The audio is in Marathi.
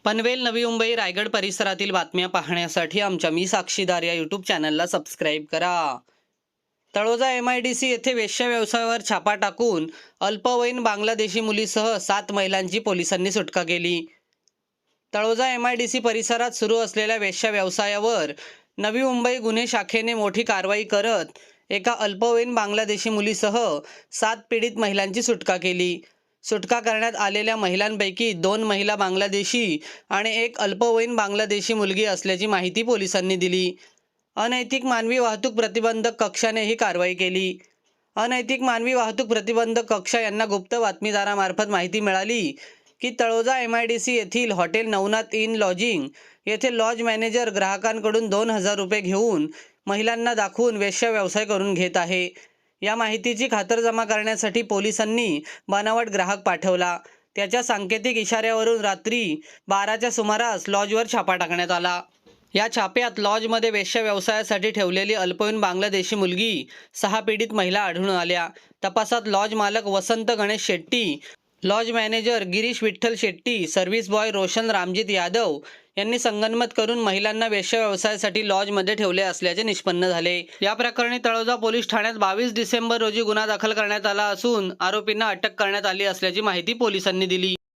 पनवेल, नवी मुंबई, रायगड परिसरातील बातम्या पाहण्यासाठी आमच्या मी साक्षीदार या यूट्यूब चॅनलला सबस्क्राईब करा। तळोजा MIDC येथे वेश्या व्यवसायावर छापा टाकून अल्पवयीन बांगलादेशी मुलीसह 7 महिलांची पोलिसांनी सुटका केली। तळोजा MIDC परिसरात सुरू असलेल्या वेश्या व्यवसायावर नवी मुंबई गुन्हे शाखेने मोठी कारवाई करत एका अल्पवयीन बांगलादेशी मुलीसह 7 पीडित महिलांची सुटका केली। सुटका करण्यात आलेल्या महिलांपैकी 2 महिला बांगलादेशी आणि एक अल्पवयीन बांगलादेशी मुलगी असल्याची माहिती पोलिसांनी दिली। अनैतिक मानवी वाहतूक प्रतिबंधक कक्षाने ही कारवाई केली। अनैतिक मानवी वाहतूक प्रतिबंधक कक्षा यांना गुप्त बातमीदारामार्फत माहिती मिळाली की तळोजा MIDC येथील हॉटेल नवनाथ इन लॉजिंग येथे लॉज मॅनेजर ग्राहकांकडून 2000 रुपये घेऊन महिलांना दाखवून वेश्या व्यवसाय करून घेत आहे। या माहितीची खातरजमा करण्यासाठी पोलिसांनी बनावट ग्राहक पाठवला। त्याच्या सांकेतिक इशाऱ्यावरून रात्री 12च्या सुमारास लॉजवर छापा टाकण्यात आला। या छाप्यात लॉजमध्ये वेश्या व्यवसायासाठी ठेवलेली अल्पवयीन बांगलादेशी मुलगी 6 पीडित महिला आढळून आल्या। तपासात लॉज मालक Vasant Ganesh Shetty, lodge manager Girish Vitthal Shetty, service boy Roshan Ramjit Yadav यांनी संगनमत करून महिलांना वेश्या व्यवसायासाठी लॉजमध्ये ठेवले असल्याचे निष्पन्न झाले। या प्रकरणी तळोजा पोलीस ठाण्यात 22 डिसेंबर रोजी गुन्हा दाखल करण्यात आला असून आरोपींना अटक करण्यात आली असल्याची माहिती पोलिसांनी दिली।